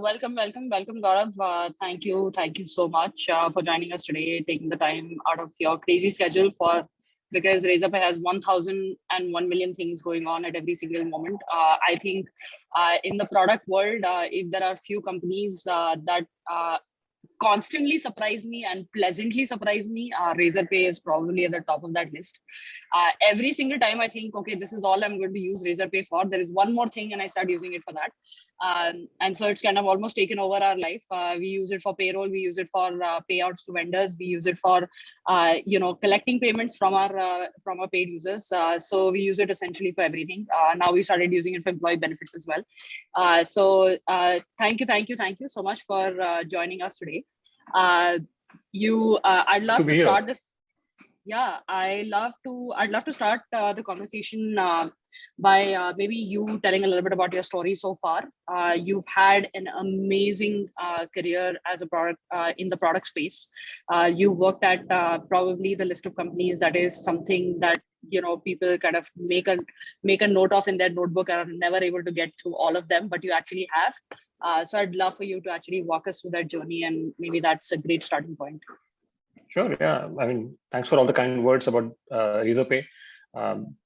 Welcome, Gaurav. Thank you so much for joining us today, taking the time out of your crazy schedule for because Razorpay has 1,001 million things going on at every single moment. I think in the product world, if there are few companies that constantly surprise me and pleasantly surprise me, Razorpay is probably at the top of that list. Every single time I think, okay, this is all I'm going to use Razorpay for. There is one more thing, and I start using it for that. And so it's kind of almost taken over our life. We use it for payroll. We use it for payouts to vendors. We use it for, collecting payments from our paid users. So we use it essentially for everything. Now we started using it for employee benefits as well. Thank you so much for joining us today. I'd love to start this. Yeah, I'd love to start the conversation by maybe you telling a little bit about your story so far. You've had an amazing career as a product in the product space. You worked at probably the list of companies that is something that people kind of make a note of in their notebook and are never able to get through all of them, but you actually have. So I'd love for you to actually walk us through that journey, and maybe that's a great starting point. Sure. Yeah. I mean, thanks for all the kind words about Razorpay.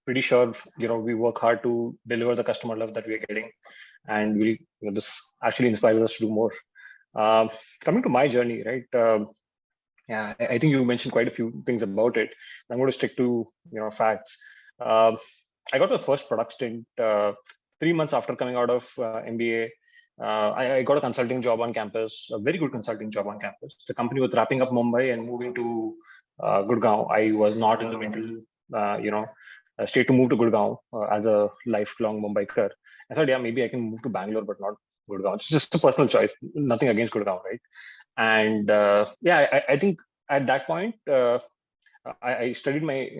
Pretty sure we work hard to deliver the customer love that we are getting, and this actually inspires us to do more. Coming to my journey, right? Yeah, I think you mentioned quite a few things about it. I'm going to stick to facts. I got my first product stint 3 months after coming out of MBA. I got a consulting job on campus, a very good consulting job on campus. The company was wrapping up Mumbai and moving to Gurgaon. I was not in the mental, state to move to Gurgaon as a lifelong Mumbaiker. I thought, yeah, maybe I can move to Bangalore, but not Gurgaon. It's just a personal choice, nothing against Gurgaon, right? And I think at that point, I studied my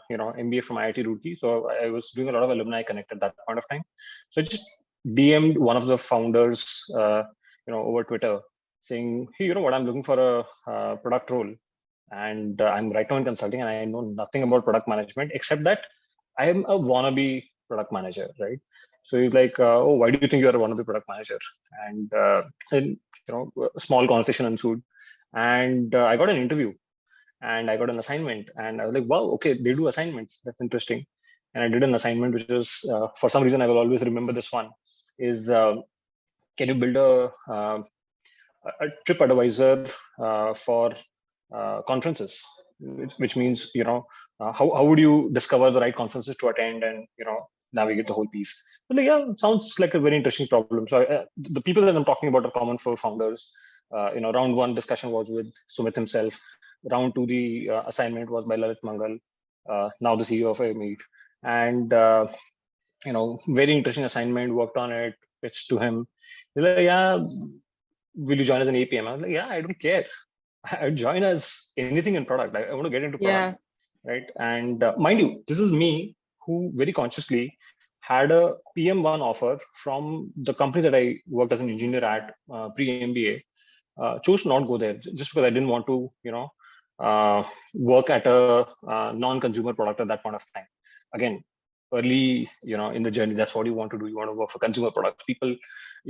MBA from IIT Roorkee, so I was doing a lot of alumni connect at that point of time. So I just DM'd one of the founders, over Twitter, saying, "Hey, what? I'm looking for a product role, and I'm right now in consulting, and I know nothing about product management except that I am a wannabe product manager, right?" So he's like, "Oh, why do you think you're a wannabe product manager?" And a small conversation ensued, and I got an interview, and I got an assignment, and I was like, "Wow, okay, they do assignments. That's interesting." And I did an assignment, which was, for some reason, I will always remember this one. Is can you build a trip advisor for conferences, which means how would you discover the right conferences to attend and navigate the whole piece. But yeah, sounds like a very interesting problem. So the people that I'm talking about are common for founders. Round one discussion was with Sumit himself. Round two, the assignment was by Lalit Mangal, now the CEO of Meet. And very interesting assignment, worked on it, pitched to him. He's like, "Yeah, will you join as an APM?" I was like, "Yeah, I don't care. I'd join as anything in product. I want to get into product." Yeah. Right. And mind you, this is me who very consciously had a PM1 offer from the company that I worked as an engineer at pre-MBA. Chose to not go there just because I didn't want to, work at a non-consumer product at that point of time. Again, early in the journey, that's what you want to do. You want to work for consumer products. People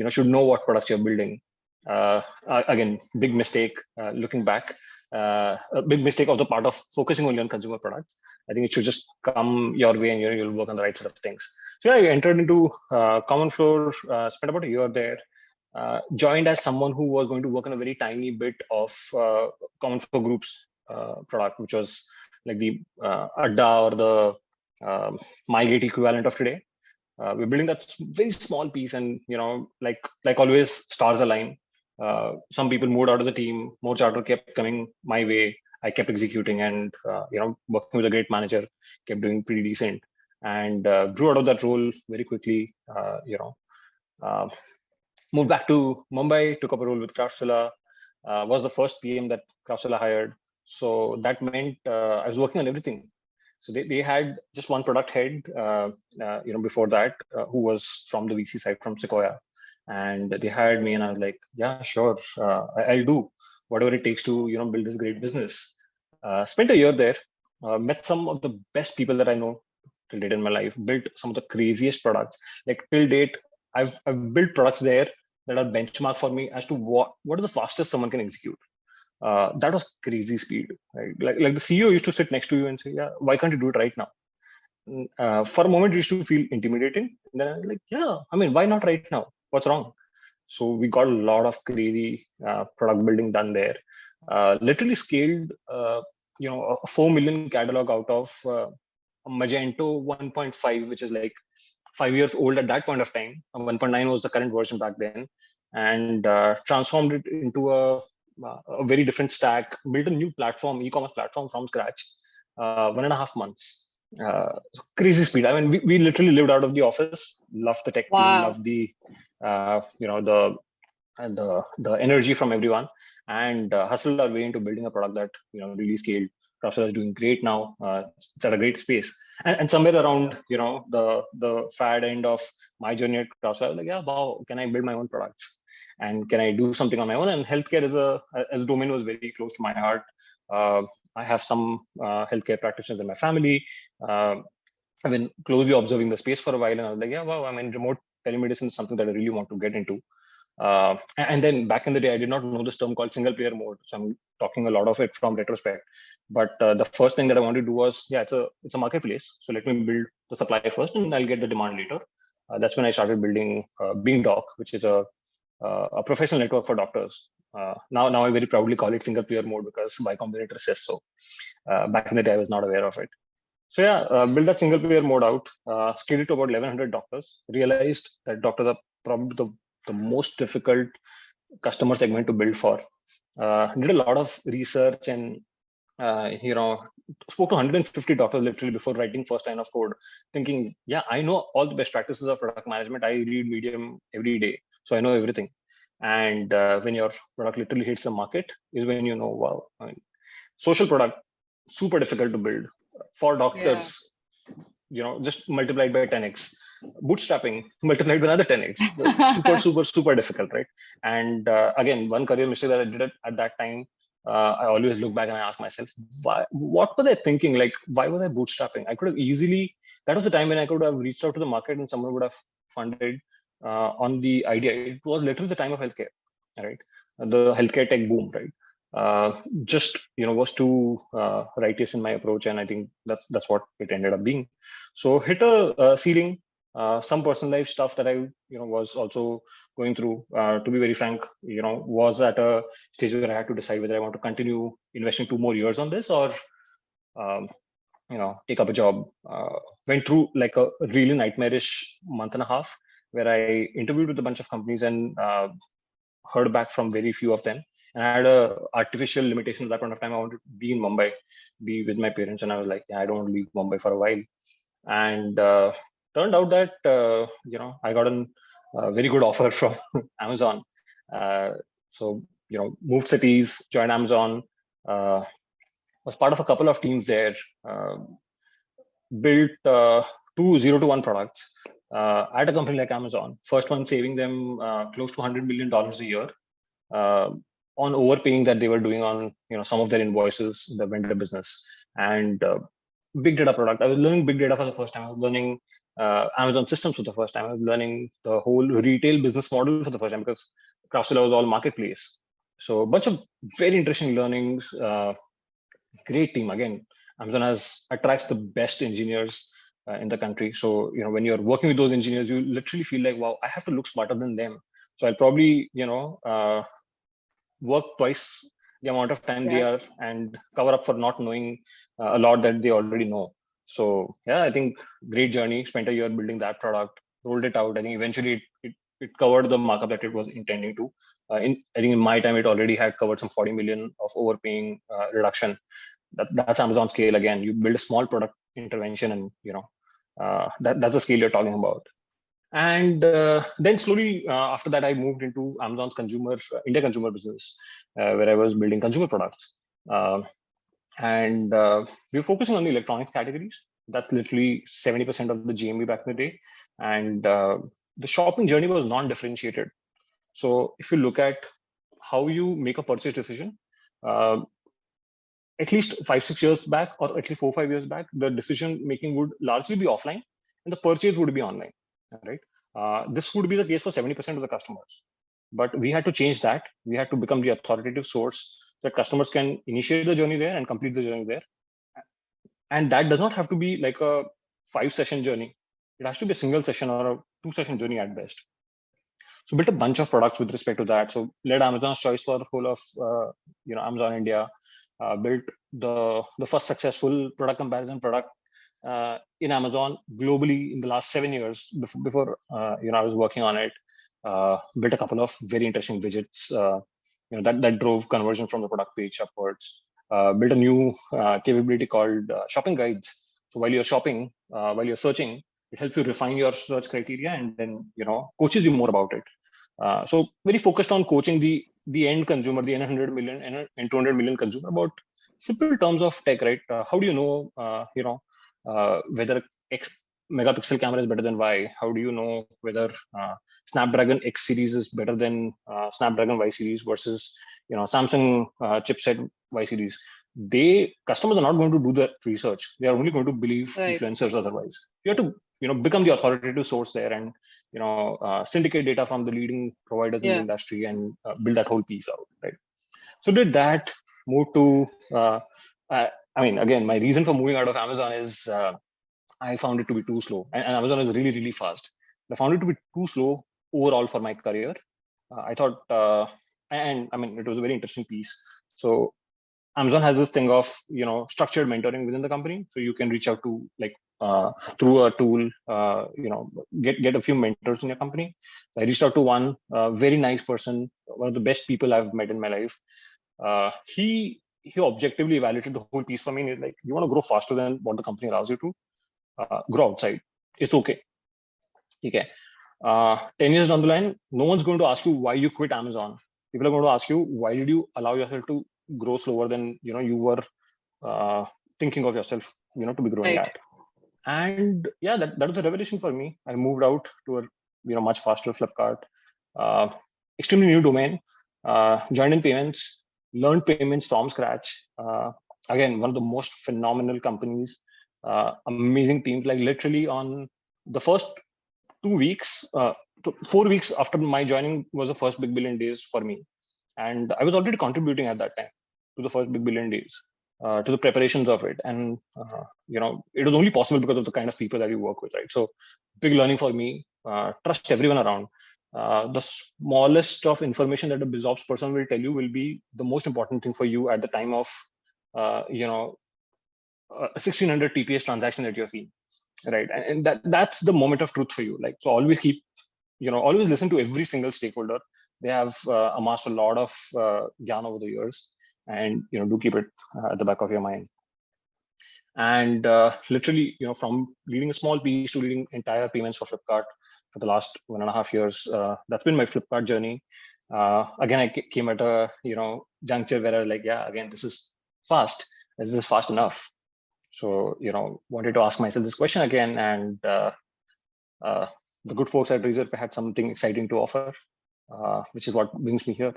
should know what products you're building. Again, big mistake looking back. A big mistake of the part of focusing only on consumer products. I think it should just come your way, and you'll work on the right set of things. So yeah, I entered into Common Floor, spent about a year there. Joined as someone who was going to work on a very tiny bit of Common Floor Group's product, which was like the Adda or the MyGate equivalent of today. We're building that very small piece, and like always, stars align. Some people moved out of the team. More charter kept coming my way. I kept executing, and working with a great manager, kept doing pretty decent, and grew out of that role very quickly. Moved back to Mumbai, took up a role with Craftsvilla. Was the first PM that Craftsvilla hired. So that meant I was working on everything. So they had just one product head, before that, who was from the VC side, from Sequoia. And they hired me, and I was like, "Yeah, sure, I'll do whatever it takes to build this great business." Spent a year there, met some of the best people that I know till date in my life, built some of the craziest products. Like till date, I've built products there that are benchmark for me as to what is the fastest someone can execute. That was crazy speed, right? Like the CEO used to sit next to you and say, yeah, why can't you do it right now? For a moment, it used to feel intimidating. And then I was like, yeah, I mean, why not right now? What's wrong? So we got a lot of crazy product building done there. Literally scaled, a 4 million catalog out of a Magento 1.5, which is like 5 years old at that point of time. 1.9 was the current version back then, and transformed it into a very different stack. Built a new platform, e-commerce platform from scratch. 1.5 months. Crazy speed. I mean, we literally lived out of the office. Loved the tech team. Wow. Loved the the energy from everyone, and hustled our way into building a product that really scaled. Crossfire is doing great now. It's at a great space, and somewhere around the fad end of my journey at Crossfire, I was like, yeah, wow, can I build my own products, and can I do something on my own? And healthcare as a domain was very close to my heart. Uh, I have some healthcare practitioners in my family. I've been closely observing the space for a while, and I was like, yeah, wow, I mean, remote telemedicine is something that I really want to get into. And then back in the day, I did not know this term called single player mode. So I'm talking a lot of it from retrospect. But the first thing that I wanted to do was, yeah, it's a marketplace. So let me build the supply first, and I'll get the demand later. That's when I started building Being Doc, which is a professional network for doctors. Now I very proudly call it single player mode because my competitor says so. Back in the day, I was not aware of it. So yeah, build that single player mode out, scaled it to about 1100 doctors, realized that doctors are probably the most difficult customer segment to build for. Did a lot of research and, spoke to 150 doctors literally before writing first line of code, thinking, yeah, I know all the best practices of product management. I read Medium every day, so I know everything. And when your product literally hits the market is when you know, wow, I mean, social product, super difficult to build for Yeah. doctors, just multiplied by 10x. Bootstrapping multiplied by another 10x. Super difficult, right? And again, one career mistake that I did at that time, I always look back and I ask myself, what was I thinking? Like, why was I bootstrapping? I could have easily, that was the time when I could have reached out to the market and someone would have funded on the idea. It was literally the time of healthcare, right? The healthcare tech boom, right? Just was too righteous in my approach, and I think that's what it ended up being. So hit a ceiling. Some personal life stuff that I was also going through. To be very frank, was at a stage where I had to decide whether I want to continue investing 2 more years on this or um, take up a job. Went through like a really nightmarish month and a half where I interviewed with a bunch of companies and heard back from very few of them. And I had a artificial limitation at that point of time. I wanted to be in Mumbai, be with my parents, and I was like, yeah, I don't want to leave Mumbai for a while. And turned out that I got a very good offer from Amazon. So moved cities, joined Amazon, was part of a couple of teams there, built 2 0 to 1 products at a company like Amazon. First one saving them close to $100 million a year uh, on overpaying that they were doing on some of their invoices in the vendor business. And big data product. I was learning big data for the first time. I was learning Amazon systems for the first time. I was learning the whole retail business model for the first time because Craftsvilla was all marketplace. So a bunch of very interesting learnings. Great team again. Amazon attracts the best engineers in the country. So when you're working with those engineers, you literally feel like, wow, I have to look smarter than them. So I'll probably work twice the amount of time they are Yes. and cover up for not knowing a lot that they already know. So yeah, I think great journey. Spent a year building that product, rolled it out. I think eventually it covered the markup that it was intending to. I think in my time, it already had covered some 40 million of overpaying reduction. That's Amazon scale again. You build a small product intervention, and that's the scale you're talking about. And then slowly after that, I moved into Amazon's India consumer business, where I was building consumer products. And we were focusing on the electronics categories. That's literally 70% of the GMV back in the day. And the shopping journey was non-differentiated. So if you look at how you make a purchase decision, uh, at least 5-6 years back, or at least 4-5 years back, the decision making would largely be offline and the purchase would be online, right? This would be the case for 70% of the customers. But we had to change that. We had to become the authoritative source that customers can initiate the journey there and complete the journey there. And that does not have to be like a 5-session journey. It has to be a single session or a 2-session journey at best. So built a bunch of products with respect to that. So led Amazon's choice for the whole of Amazon India. Built the first successful product comparison product in Amazon globally in the last 7 years before I was working on it. Built a couple of very interesting widgets that drove conversion from the product page upwards. Built a new capability called shopping guides. So while you're shopping, while you're searching, it helps you refine your search criteria and then coaches you more about it. So very focused on coaching the end consumer, the N100 million and 200 million consumer about simple terms of tech, right? How do you know whether X megapixel camera is better than Y? How do you know whether Snapdragon X series is better than Snapdragon Y series versus Samsung chipset Y series? Customers are not going to do the research. They are only going to believe influencers otherwise. You have to become the authoritative source there and syndicate data from the leading providers in the industry and build that whole piece out, right? So did that, moved to again, my reason for moving out of Amazon is I found it to be too slow, and Amazon is really, really fast. I found it to be too slow overall for my career. I thought, it was a very interesting piece. So Amazon has this thing of structured mentoring within the company, so you can reach out to through a tool, get a few mentors in your company. I reached out to one very nice person, one of the best people I've met in my life. He objectively evaluated the whole piece for me. And he's like, you want to grow faster than what the company allows you to, grow outside. It's okay. Okay. 10 years down the line, no one's going to ask you why you quit Amazon. People are going to ask you, why did you allow yourself to grow slower than you were thinking of yourself to be growing at? And yeah, that was a revelation for me. I moved out to a much faster Flipkart, extremely new domain, joined in payments, learned payments from scratch. Again, one of the most phenomenal companies, amazing teams. Like literally on the first 2 weeks, 4 weeks after my joining was the first big billion days for me. And I was already contributing at that time to the first big billion days, to the preparations of it. And, it was only possible because of the kind of people that you work with, right? So big learning for me, trust everyone around. The smallest of information that a BizOps person will tell you will be the most important thing for you at the time of, a 1600 TPS transaction that you're seeing, right? And that's the moment of truth for you. Like, so always keep, always listen to every single stakeholder. They have amassed a lot of gyan over the years, and do keep it at the back of your mind. And literally, from leading a small piece to leading entire payments for Flipkart for the last 1.5 years, that's been my Flipkart journey. Again, I came at a juncture where I was like, yeah, again, this is fast. This is fast enough. So wanted to ask myself this question again, and the good folks at Razorpay had something exciting to offer, which is what brings me here.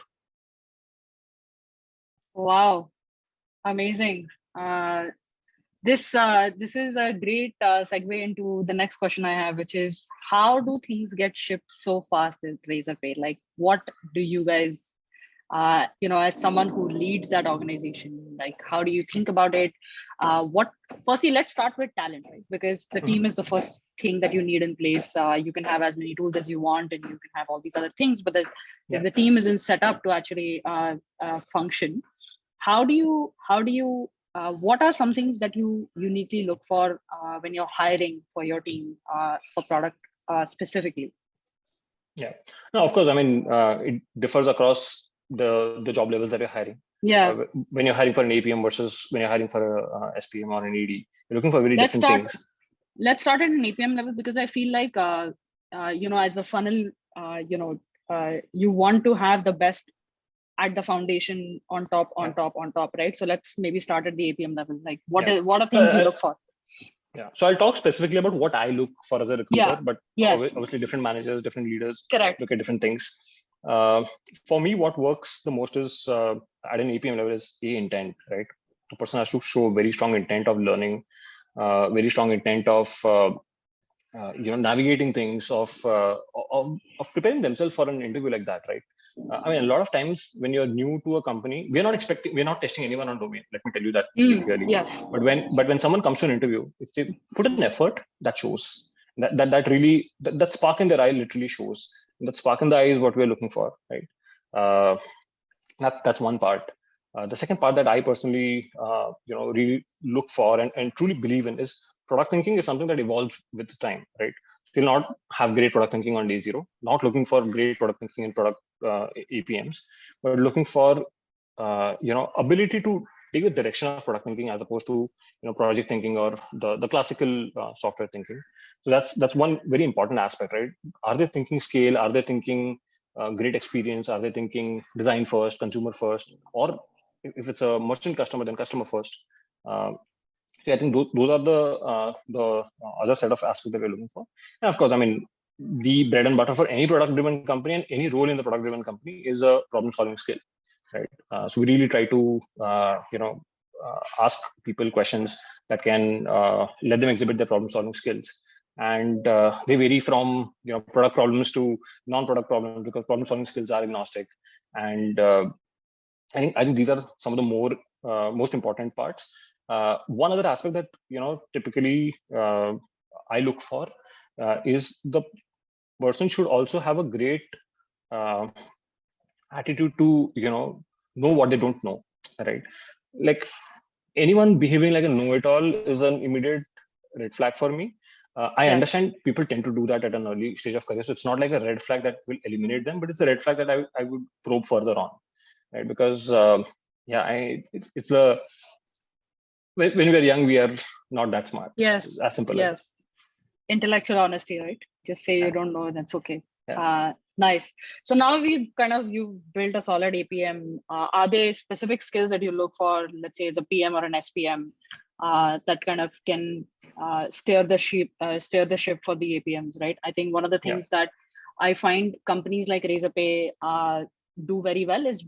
Wow, amazing. This is a great segue into the next question I have, which is, how do things get shipped so fast at Razorpay? Like, what do you guys, as someone who leads that organization, like, how do you think about it? Firstly, let's start with talent, right? Because the team is the first thing that you need in place. You can have as many tools as you want, and you can have all these other things, but if the team isn't set up to actually function, how do you what are some things that you uniquely look for when you're hiring for your team for product specifically? Yeah, no, of course. I mean, it differs across the job levels that you're hiring. Yeah. When you're hiring for an APM versus when you're hiring for a SPM or an AD, you're looking for very different things. Let's start at an APM level, because I feel like as a funnel, you want to have the best at the foundation on top, right? So let's maybe start at the APM level. Like, what are things you look for? Yeah, so I'll talk specifically about what I look for as a recruiter, but obviously different managers, different leaders look at different things. For me, what works the most is at an APM level is intent, right? The person has to show very strong intent of learning, very strong intent of navigating things, of preparing themselves for an interview like that, right? I mean, a lot of times when you're new to a company, we're not testing anyone on domain. Let me tell you that very clearly. Yes. But when someone comes to an interview, if they put an effort, that shows. That spark in their eye literally shows. That spark in the eye is what we're looking for, right? That's one part. The second part that I personally, really look for and truly believe in is product thinking is something that evolves with time, right? So you'll not have great product thinking on day zero. Not looking for great product thinking in product APMs, but looking for ability to take the direction of product thinking as opposed to project thinking or the classical software thinking. So that's one very important aspect, right? Are they thinking scale? Are they thinking great experience? Are they thinking design first, consumer first, or if it's a merchant customer, then customer first? So I think those are the other set of aspects that we're looking for. And of course, I mean, the bread and butter for any product-driven company and any role in the product-driven company is a problem-solving skill, right? So we really try to ask people questions that can let them exhibit their problem-solving skills. And they vary from product problems to non-product problems because problem-solving skills are agnostic. And I think these are some of the most important parts. One other aspect that typically I look for is the person should also have a great attitude to know what they don't know, right? Like anyone behaving like a know-it-all is an immediate red flag for me. I understand people tend to do that at an early stage of career, so it's not like a red flag that will eliminate them, but it's a red flag that I would probe further on, right? Because it's a when we are young, we are not that smart. Yes. As simple as intellectual honesty, right? Just say you don't know, that's okay. Yeah. Nice. So now you've built a solid APM. Are there specific skills that you look for, let's say as a PM or an SPM, that kind of can steer the ship for the APMs, right? I think one of the things that I find companies like Razorpay do very well is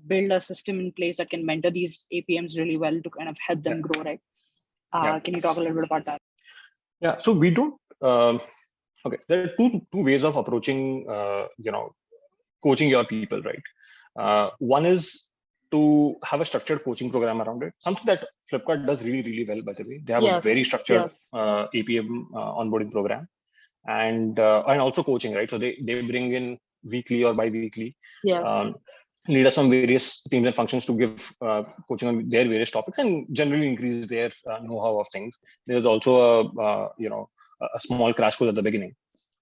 build a system in place that can mentor these APMs really well to kind of help them grow, right? Can you talk a little bit about that? Yeah. So we don't. Okay, there are two ways of approaching, coaching your people, right? One is to have a structured coaching program around it. Something that Flipkart does really, really well, by the way. They have a very structured APM onboarding program, and also coaching, right? So they bring in weekly or bi-weekly leaders from various teams and functions to give coaching on their various topics and generally increase their know-how of things. There's also a small crash course at the beginning.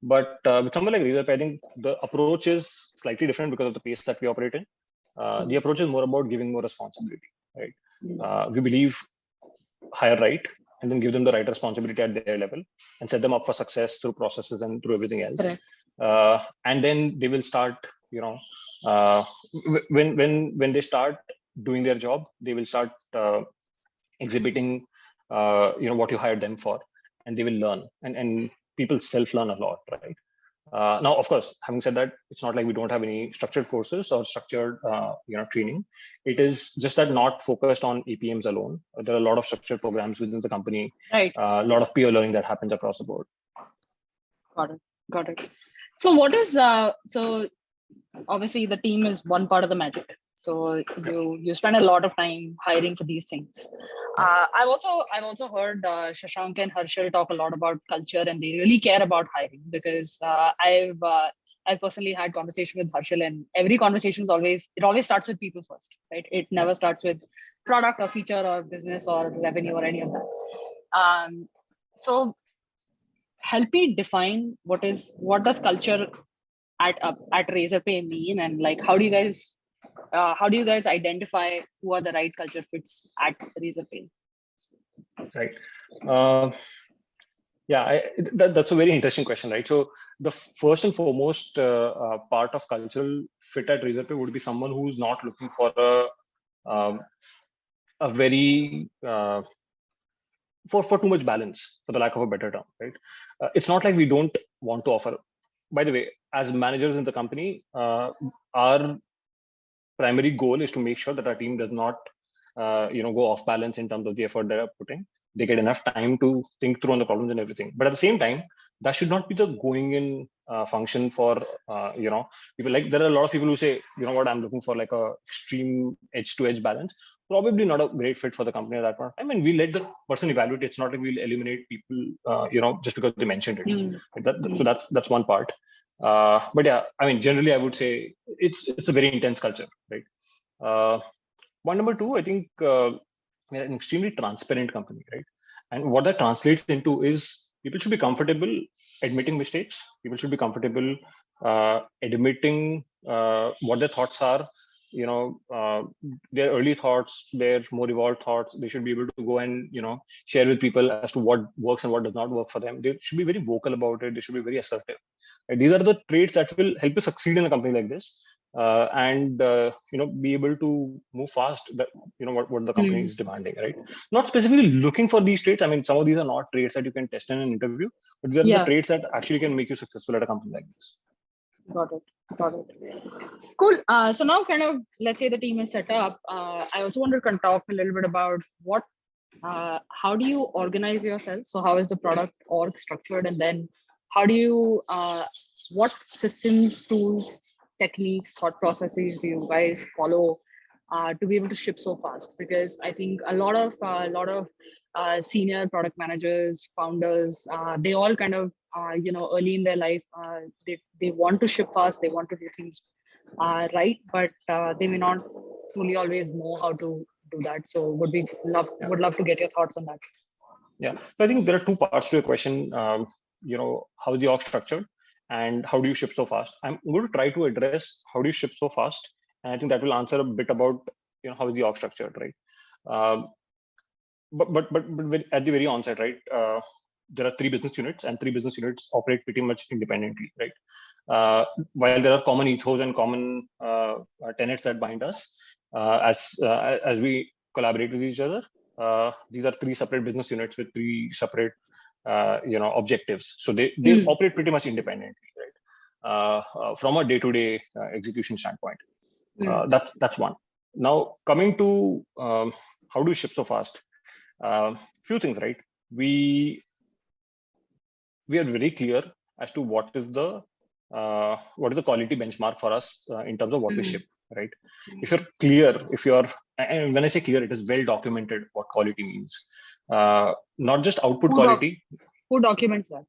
But with someone like Razorpay, I think the approach is slightly different because of the pace that we operate in. The approach is more about giving more responsibility, right? We believe hire right and then give them the right responsibility at their level and set them up for success through processes and through everything else. And then they will start, when they start doing their job, they will start exhibiting, what you hired them for, and they will learn. And people self-learn a lot, right? Now, of course, having said that, it's not like we don't have any structured courses or structured, training. It is just that not focused on APMs alone. There are a lot of structured programs within the company. Right. A lot of peer learning that happens across the board. Got it. So what is so obviously the team is one part of the magic. So you spend a lot of time hiring for these things. I've also heard Shashank and Harshal talk a lot about culture, and they really care about hiring because I've personally had conversation with Harshal, and every conversation is always starts with people first, right? It never starts with product or feature or business or revenue or any of that. So help me define what does culture at Razorpay mean, and like how do you guys identify who are the right culture fits at Razorpay? Right. That's a very interesting question, right? So the first and foremost part of cultural fit at Razorpay would be someone who's not looking for a very for too much balance, for the lack of a better term, right? It's not like we don't want to offer. By the way, as managers in the company, our primary goal is to make sure that our team does not, go off balance in terms of the effort they're putting. They get enough time to think through on the problems and everything. But at the same time, that should not be the going in function for people. Like there are a lot of people who say, you know what, I'm looking for like a extreme edge to edge balance. Probably not a great fit for the company at that point. I mean, we let the person evaluate. It's not like we'll eliminate people, just because they mentioned it. So that's one part. But yeah, I mean, generally, I would say it's a very intense culture, right? One number two, I think we're an extremely transparent company, right? And what that translates into is people should be comfortable admitting mistakes. People should be comfortable admitting what their thoughts are. Their early thoughts, their more evolved thoughts. They should be able to go and share with people as to what works and what does not work for them. They should be very vocal about it. They should be very assertive. Right? These are the traits that will help you succeed in a company like this. And be able to move fast, that what the company is demanding, right? Not specifically looking for these traits. I mean, some of these are not traits that you can test in an interview, but these are the traits that actually can make you successful at a company like this. Got it. Cool. So now kind of, let's say the team is set up. I also want to talk a little bit about how do you organize yourself? So how is the product org structured? And then how do you, what systems, tools, techniques, thought processes do you guys follow to be able to ship so fast? Because I think a lot of senior product managers, founders, they all kind of early in their life, they want to ship fast, they want to do things right, but they may not fully always know how to do that. So would love to get your thoughts on that. Yeah, so I think there are two parts to your question. How is the org structured, and how do you ship so fast? I'm going to try to address how do you ship so fast, and I think that will answer a bit about how is the org structured, right? But at the very onset, right? There are 3 business units, and 3 business units operate pretty much independently, right? While there are common ethos and common tenets that bind us as we collaborate with each other, these are 3 separate business units with 3 separate objectives. So they operate pretty much independently, right? From a day-to-day execution standpoint. That's one. Now coming to how do we ship so fast? Few things, right? We are very clear as to what is the quality benchmark for us in terms of what we ship, right? If you're clear, and when I say clear, it is well documented what quality means, not just output quality. Who documents that?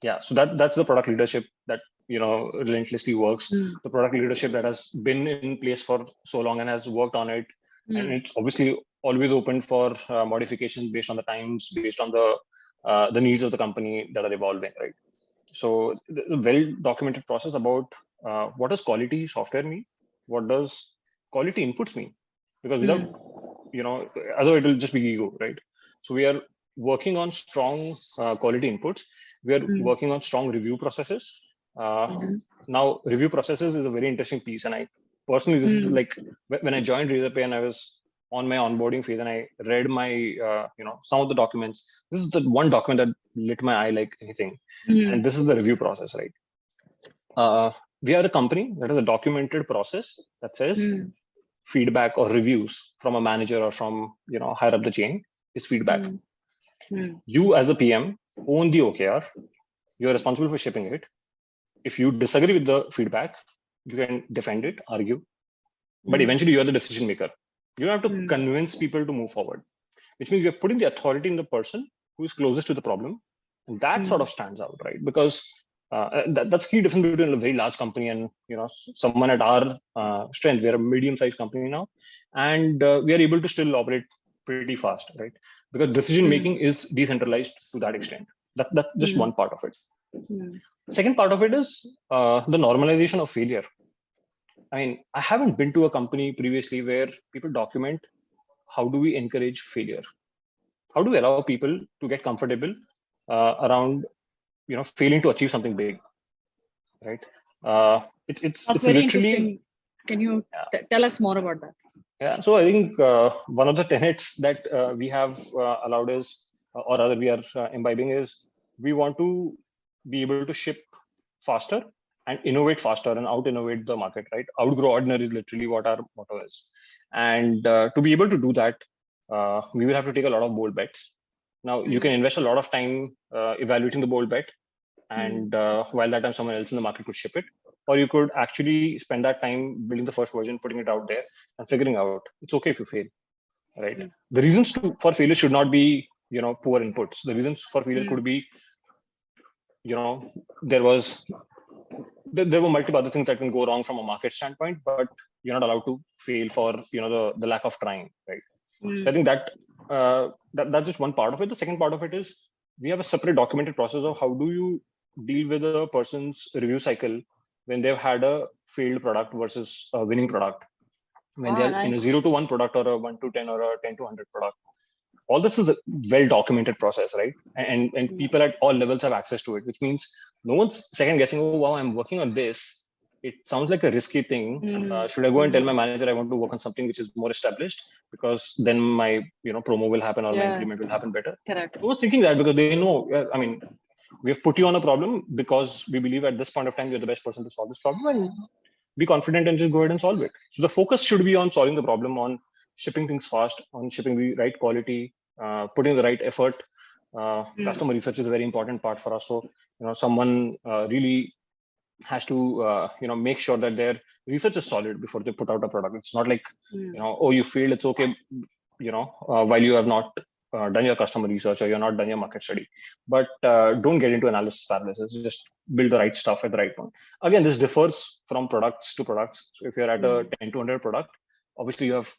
Yeah, so that's the product leadership that relentlessly works. The product leadership that has been in place for so long and has worked on it, and it's obviously always open for modifications based on the times, based on the needs of the company that are evolving, right? So the well-documented process about what does quality software mean? What does quality inputs mean? Because without, otherwise it will just be ego, right? So we are working on strong quality inputs. We are working on strong review processes. Now, review processes is a very interesting piece. And I personally, this is like when I joined Razorpay and I was on my onboarding phase and I read my, some of the documents. This is the one document that lit my eye like anything. And this is the review process, right? We are a company that has a documented process that says feedback or reviews from a manager or from, higher up the chain is feedback. You as a PM own the OKR. You're responsible for shipping it. If you disagree with the feedback, you can defend it, argue, but eventually you're the decision maker. You don't have to convince people to move forward, which means you're putting the authority in the person who is closest to the problem. And that sort of stands out, right? Because that's key difference between a very large company and someone at our strength. We're a medium-sized company now, and we are able to still operate pretty fast, right? Because decision making is decentralized to that extent. That's just one part of it. Second part of it is the normalization of failure. I mean, I haven't been to a company previously where people document how do we encourage failure? How do we allow people to get comfortable around failing to achieve something big, right? It's very interesting. Can you tell us more about that? Yeah, so I think one of the tenets that we have allowed is, or rather we are imbibing is, we want to be able to ship faster and innovate faster and out innovate the market, right? Outgrow ordinary is literally what our motto is. And to be able to do that, we will have to take a lot of bold bets. Now, you can invest a lot of time evaluating the bold bet. and while that time someone else in the market could ship it, or you could actually spend that time building the first version, putting it out there, and figuring out it's okay if you fail, right? The reasons for failure should not be poor inputs. The reasons for failure could be there were multiple other things that can go wrong from a market standpoint, but you're not allowed to fail for the lack of trying, right? So I think that's just one part of it. The second part of it is we have a separate documented process of how do you deal with a person's review cycle when they've had a failed product versus a winning product, when they're in a 0 to 1 product or a 1 to 10 or a 10 to 100 product. All this is a well documented process, right? And people at all levels have access to it, which means no one's second guessing, oh wow, I'm working on this. It sounds like a risky thing. Should I go and tell my manager I want to work on something which is more established, because then my promo will happen or my increment will happen better? Correct. I was thinking that because they know, I mean, we have put you on a problem because we believe at this point of time you're the best person to solve this problem, and be confident and just go ahead and solve it. So the focus should be on solving the problem, on shipping things fast, on shipping the right quality, putting the right effort. Customer research is a very important part for us. So someone really has to make sure that their research is solid before they put out a product. It's not like oh, you failed, it's okay, while you have not done your customer research or you're not done your market study. But don't get into analysis paralysis. Just build the right stuff at the right point. Again, this differs from products to products. So if you're at a 10 to 100 product, obviously you have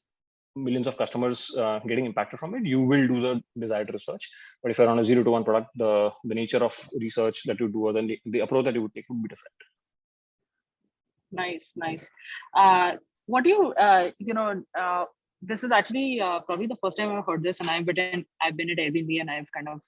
millions of customers getting impacted from it. You will do the desired research. But if you're on a 0 to 1 product, the nature of research that you do, or then the approach that you would take would be different. Nice. What do you this is actually probably the first time I've heard this, and I've been at Airbnb, and I've kind of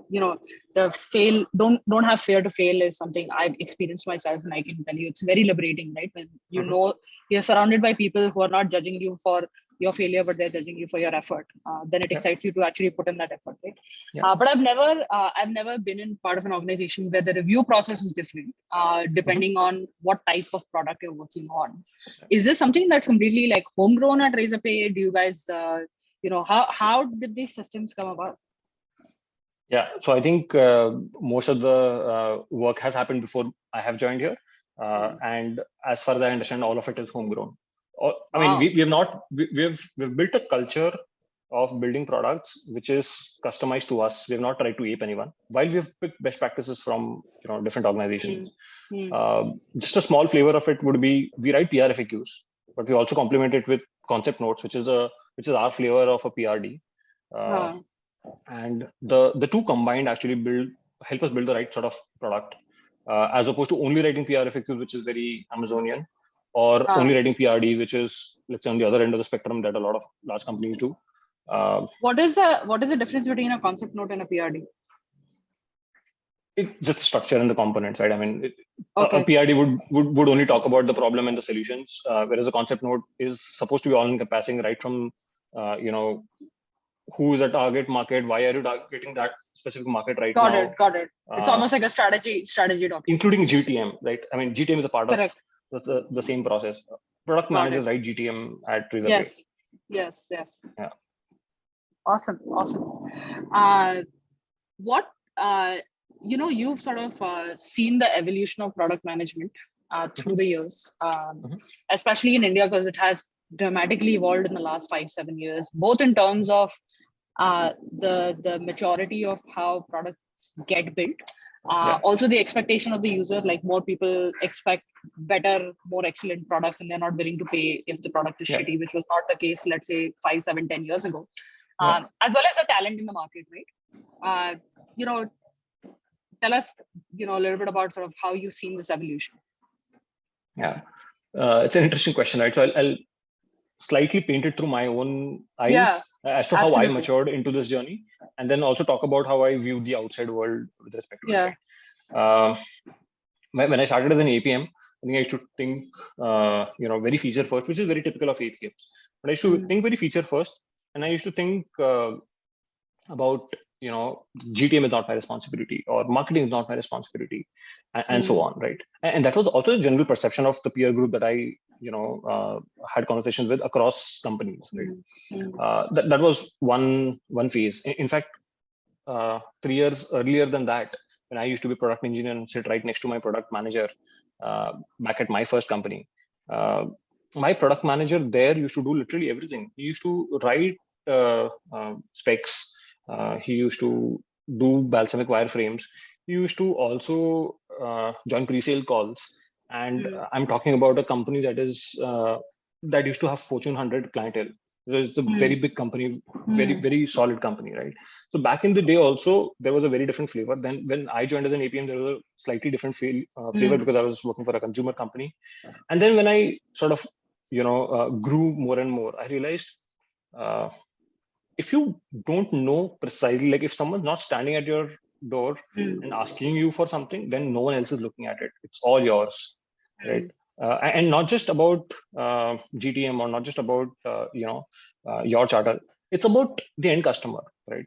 the don't have fear to fail is something I've experienced myself, and I can tell you it's very liberating, right? When know you're surrounded by people who are not judging you for your failure, but they're judging you for your effort. Then it excites you to actually put in that effort, right? But I've never been in part of an organization where the review process is different, depending on what type of product you're working on. Is this something that's completely like homegrown at Razorpay? Do you guys, how did these systems come about? Yeah, so I think most of the work has happened before I have joined here, and as far as I understand, all of it is homegrown. I mean, we've built a culture of building products which is customized to us. We have not tried to ape anyone. While we have picked best practices from different organizations, just a small flavor of it would be we write PR FAQs, but we also complement it with concept notes, which is our flavor of a PRD. And the two combined actually help us build the right sort of product, as opposed to only writing PR FAQs, which is very Amazonian, or only writing PRD, which is, let's say, on the other end of the spectrum that a lot of large companies do. What is the difference between a concept note and a PRD? It's just structure and the components, right? I mean, a PRD would only talk about the problem and the solutions, whereas a concept note is supposed to be all encompassing, right from who is a target market, why are you targeting that specific market right now? Got it. It's almost like a strategy document. Including GTM, right? I mean, GTM is a part of the same process. Product managers write GTM at Razorpay. Yes. Yeah. Awesome. You've sort of seen the evolution of product management through the years, especially in India, because it has dramatically evolved in the last 5-7 years, both in terms of the maturity of how products get built, also the expectation of the user. Like, more people expect better, more excellent products, and they're not willing to pay if the product is shitty, which was not the case, let's say 5, 7, 10 years ago. As well as the talent in the market, right? Tell us, a little bit about sort of how you've seen this evolution. Yeah, it's an interesting question, right? So I'll slightly paint it through my own eyes as to how I matured into this journey, and then also talk about how I view the outside world with respect to it. When I started as an APM, I think I used to think, very feature first, which is very typical of APMs. But I used to think very feature first, and I used to think about, GTM is not my responsibility, or marketing is not my responsibility, and so on, right? And that was also the general perception of the peer group that I, had conversations with across companies, right? That was one phase. In fact, 3 years earlier than that, when I used to be product engineer and sit right next to my product manager back at my first company. My product manager there used to do literally everything. He used to write specs. He used to do balsamic wireframes. He used to also join pre-sale calls. And I'm talking about a company that is that used to have Fortune 100 clientele. So it's a very big company, very solid company, right? So back in the day, also there was a very different flavor. Then when I joined as an APM, there was a slightly different flavor because I was working for a consumer company. And then when I sort of grew more and more, I realized if you don't know precisely, like if someone's not standing at your door and asking you for something, then no one else is looking at it. It's all yours, right? And not just about GTM or not just about your charter. It's about the end customer, right?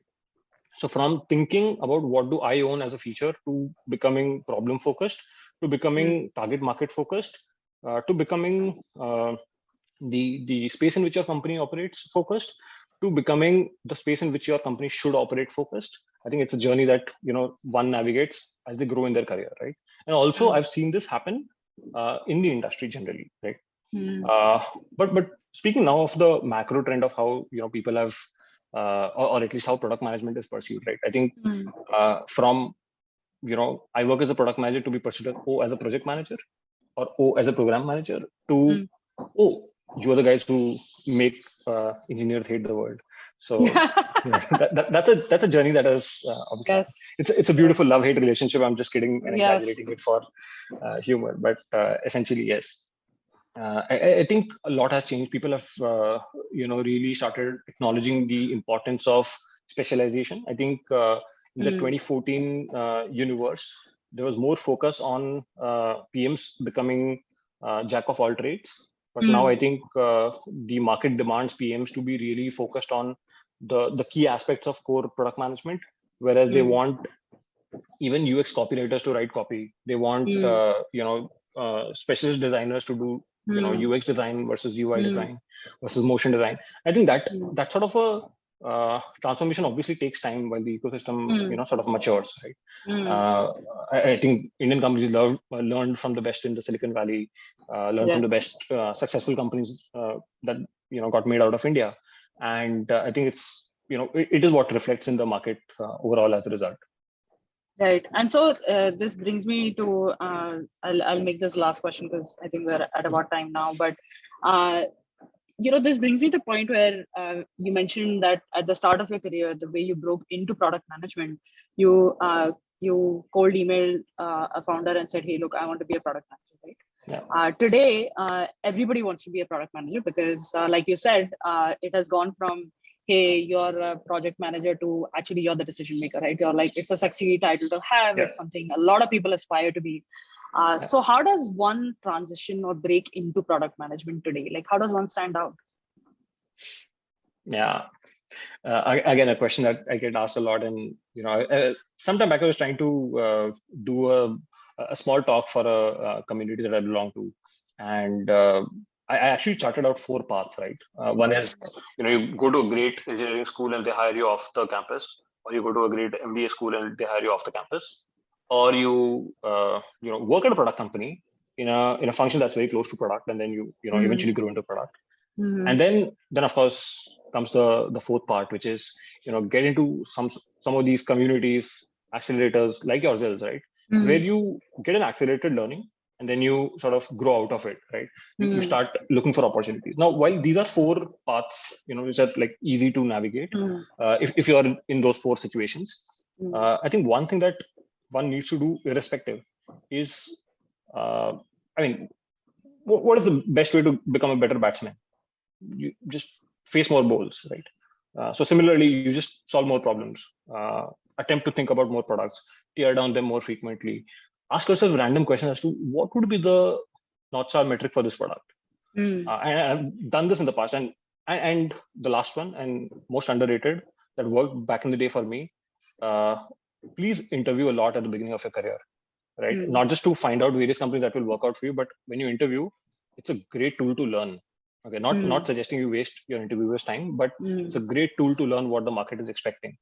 So from thinking about what do I own as a feature to becoming problem focused, to becoming target market focused, to becoming the space in which your company operates focused, to becoming the space in which your company should operate focused. I think it's a journey that one navigates as they grow in their career, right? And also I've seen this happen in the industry generally, right? But speaking now of the macro trend of how people have or at least how product management is perceived, right? I think from I work as a product manager to be perceived as a project manager or as a program manager to you are the guys who make engineers hate the world. So that's a journey that is obviously it's a beautiful love-hate relationship. I'm just kidding and exaggerating it for humor, but essentially yes. I think a lot has changed. People have really started acknowledging the importance of specialization. I think in the 2014 universe, there was more focus on PMs becoming jack of all trades. But now I think the market demands PMs to be really focused on the key aspects of core product management, whereas they want even UX copywriters to write copy. They want specialist designers to do UX design versus UI design versus motion design. I think that sort of a transformation obviously takes time while the ecosystem sort of matures, right? I think Indian companies learned from the best in the Silicon Valley, learned from the best successful companies that got made out of India, and I think it's it is what reflects in the market overall as a result. Right. And so this brings me to, I'll make this last question because I think we're at about time now, but, this brings me to the point where you mentioned that at the start of your career, the way you broke into product management, you cold emailed a founder and said, hey, look, I want to be a product manager, right? Yeah. Today, everybody wants to be a product manager because like you said, it has gone from, hey, you're a project manager to actually you're the decision maker, right? You're like, it's a sexy title to have. It's something a lot of people aspire to be. So how does one transition or break into product management today? Like, how does one stand out? Yeah. Again, a question that I get asked a lot. And, sometime back I was trying to do a small talk for a community that I belong to. And I actually charted out 4 paths, right? One is, you go to a great engineering school and they hire you off the campus, or you go to a great MBA school and they hire you off the campus, or you work at a product company in a function that's very close to product, and then you eventually grow into product. And then of course comes the 4th part, which is get into some of these communities, accelerators like yourselves, right? Where you get an accelerated learning and then you sort of grow out of it, right? You start looking for opportunities. Now, while these are 4 paths, which are like easy to navigate, if you are in those 4 situations, I think one thing that one needs to do irrespective is, what is the best way to become a better batsman? You just face more balls, right? So similarly, you just solve more problems, attempt to think about more products, tear down them more frequently, ask yourself random questions as to what would be the North Star metric for this product. And I've done this in the past. And the last one and most underrated that worked back in the day for me, please interview a lot at the beginning of your career, right? Not just to find out various companies that will work out for you, but when you interview, it's a great tool to learn. Okay, not suggesting you waste your interviewer's time, but it's a great tool to learn what the market is expecting,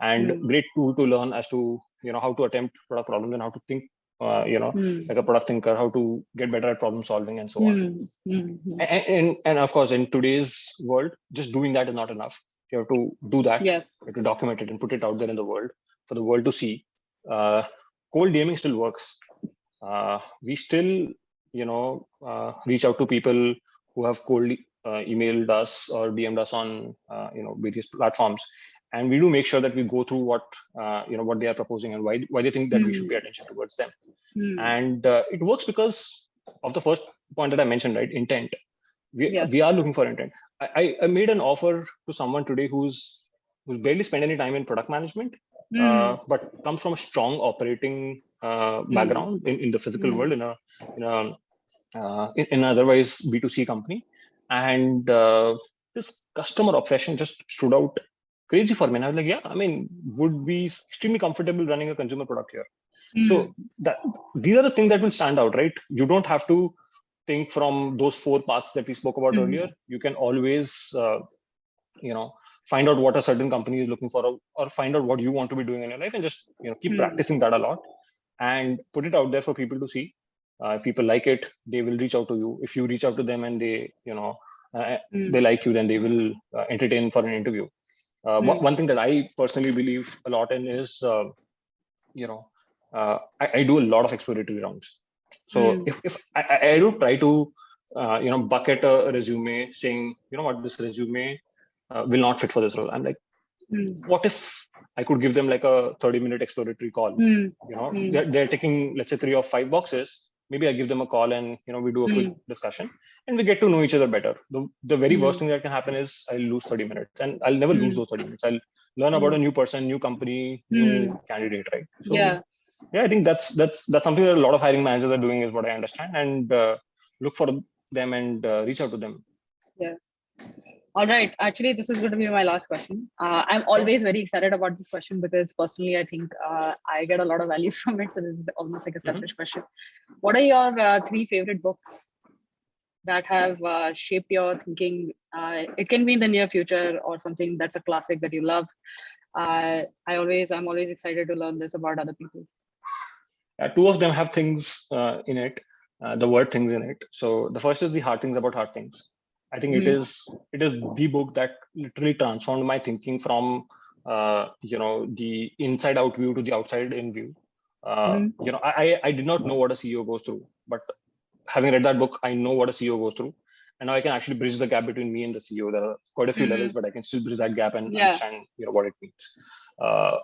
and great tool to learn as to how to attempt product problems and how to think, like a product thinker, how to get better at problem solving and so on. And of course, in today's world, just doing that is not enough. You have to do that. Yes. You have to document it and put it out there in the world for the world to see. Cold DMing still works. We still, reach out to people who have cold emailed us or DM'd us on, various platforms, and we do make sure that we go through what they are proposing and why they think that we should pay attention towards them. And it works because of the first point that I mentioned, right? Intent. We are looking for intent. I made an offer to someone today who's barely spent any time in product management, but comes from a strong operating background in the physical world, in an otherwise B2C company. And this customer obsession just stood out crazy for me. And I was like, yeah, I mean, would be extremely comfortable running a consumer product here. So these are the things that will stand out, right? You don't have to think from those 4 paths that we spoke about earlier. You can always, find out what a certain company is looking for, or find out what you want to be doing in your life, and just keep practicing that a lot and put it out there for people to see. If people like it, they will reach out to you. If you reach out to them and they, they like you, then they will entertain for an interview. One thing that I personally believe a lot in is, I do a lot of exploratory rounds. So if I don't try to, bucket a resume saying, what, this resume will not fit for this role. I'm like, what if I could give them like a 30-minute exploratory call? They're taking, let's say, 3 or 5 boxes. Maybe I give them a call and we do a quick discussion and we get to know each other better. The very worst thing that can happen is I'll lose 30 minutes, and I'll never lose those 30 minutes. I'll learn about a new person, new company, new candidate, right? So yeah, I think that's something that a lot of hiring managers are doing, is what I understand, and look for them and reach out to them. Yeah. All right. Actually, this is going to be my last question. I'm always very excited about this question because personally, I think I get a lot of value from it. So this is almost like a selfish question. What are your 3 favorite books that have shaped your thinking? It can be in the near future or something that's a classic that you love. I'm always excited to learn this about other people. 2 of them have things in it, the word things in it. So the first is The Hard Things About Hard Things. I think it is the book that literally transformed my thinking from the inside out view to the outside in view. I did not know what a CEO goes through, but having read that book, I know what a CEO goes through, and now I can actually bridge the gap between me and the CEO. There are quite a few levels, but I can still bridge that gap and understand what it means.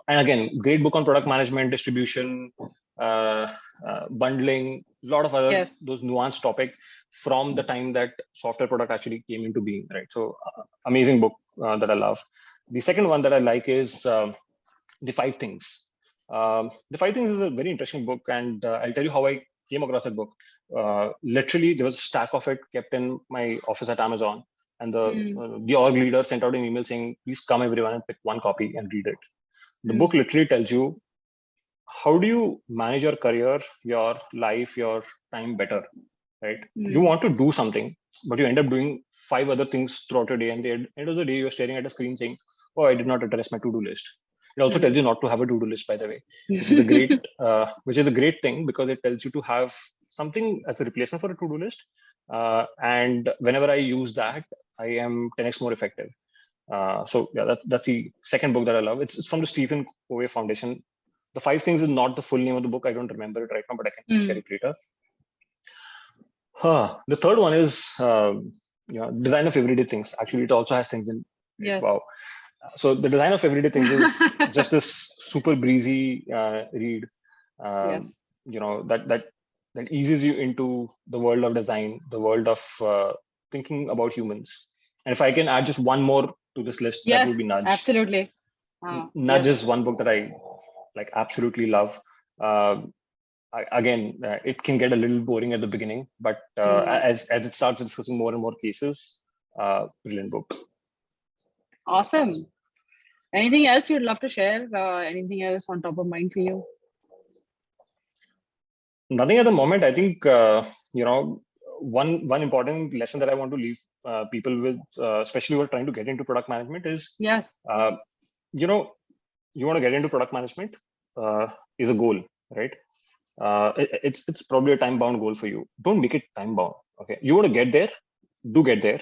And again, great book on product management, distribution, bundling, a lot of other those nuanced topic from the time that software product actually came into being, right? So amazing book that I love. The second one that I like is The 5 Things. The 5 Things is a very interesting book, and I'll tell you how I came across that book. Literally, there was a stack of it kept in my office at Amazon, and the org leader sent out an email saying, please come everyone and pick 1 copy and read it. The book literally tells you how do you manage your career, your life, your time better, right? You want to do something, but you end up doing 5 other things throughout your day, and at the end of the day, you're staring at a screen saying, oh, I did not address my to-do list. It also tells you not to have a to-do list, by the way, which is a great thing, because it tells you to have something as a replacement for a to-do list. And whenever I use that, I am 10x more effective. So yeah, that's the second book that I love. It's from the Stephen Covey Foundation. The 5 Things is not the full name of the book. I don't remember it right now, but I can share it later. The third one is Design of Everyday Things. Actually, it also has things in. Yes. Wow. So the Design of Everyday Things is just this super breezy read. That eases you into the world of design, the world of thinking about humans. And if I can add just one more to this list, that would be Nudge. Absolutely. Nudge is one book that I absolutely love. It can get a little boring at the beginning, but as it starts discussing more and more cases, brilliant book. Awesome. Anything else you'd love to share? Anything else on top of mind for you? Nothing at the moment. I think one important lesson that I want to leave people with, especially who are trying to get into product management, is you want to get into product management. is a goal, right? It's probably a time bound goal for you. Don't make it time bound. Okay, you want to get there, do get there.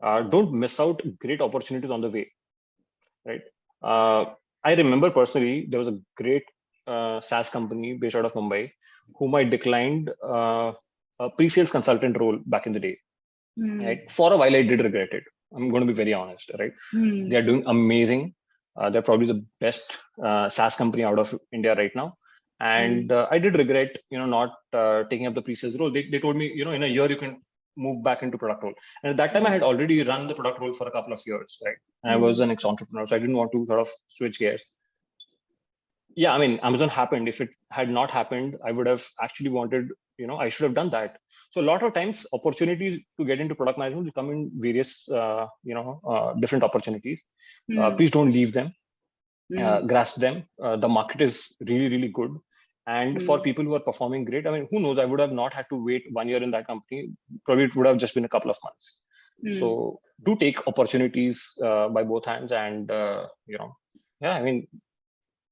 Don't miss out great opportunities on the way, right? I remember personally there was a great SaaS company based out of Mumbai whom I declined a pre-sales consultant role back in the day. Right? For a while, I did regret it. I'm going to be very honest, right? They are doing amazing. They're probably the best SaaS company out of India right now. And I did regret, not taking up the pre-sales role. They told me, in a year you can move back into product role. And at that time, I had already run the product role for a couple of years, right? And I was an ex-entrepreneur, so I didn't want to sort of switch gears. Yeah, I mean, Amazon happened. If it had not happened, I would have actually wanted, I should have done that. So a lot of times opportunities to get into product management will come in various, different opportunities. Please don't leave them, grasp them. The market is really, really good. And for people who are performing great, I mean, who knows, I would have not had to wait 1 year in that company. Probably it would have just been a couple of months. So do take opportunities by both hands. And, yeah, I mean,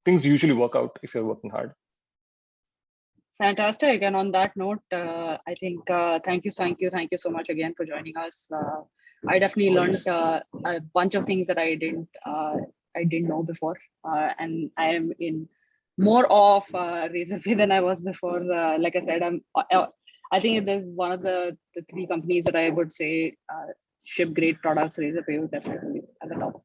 things usually work out if you're working hard. Fantastic. And on that note, I think thank you so much again for joining us. I definitely learned a bunch of things that I didn't know before, and I am in more of Razorpay than I was before. Like I said, I think if there's one of the 3 companies that I would say ship great products, Razorpay would definitely be at the top of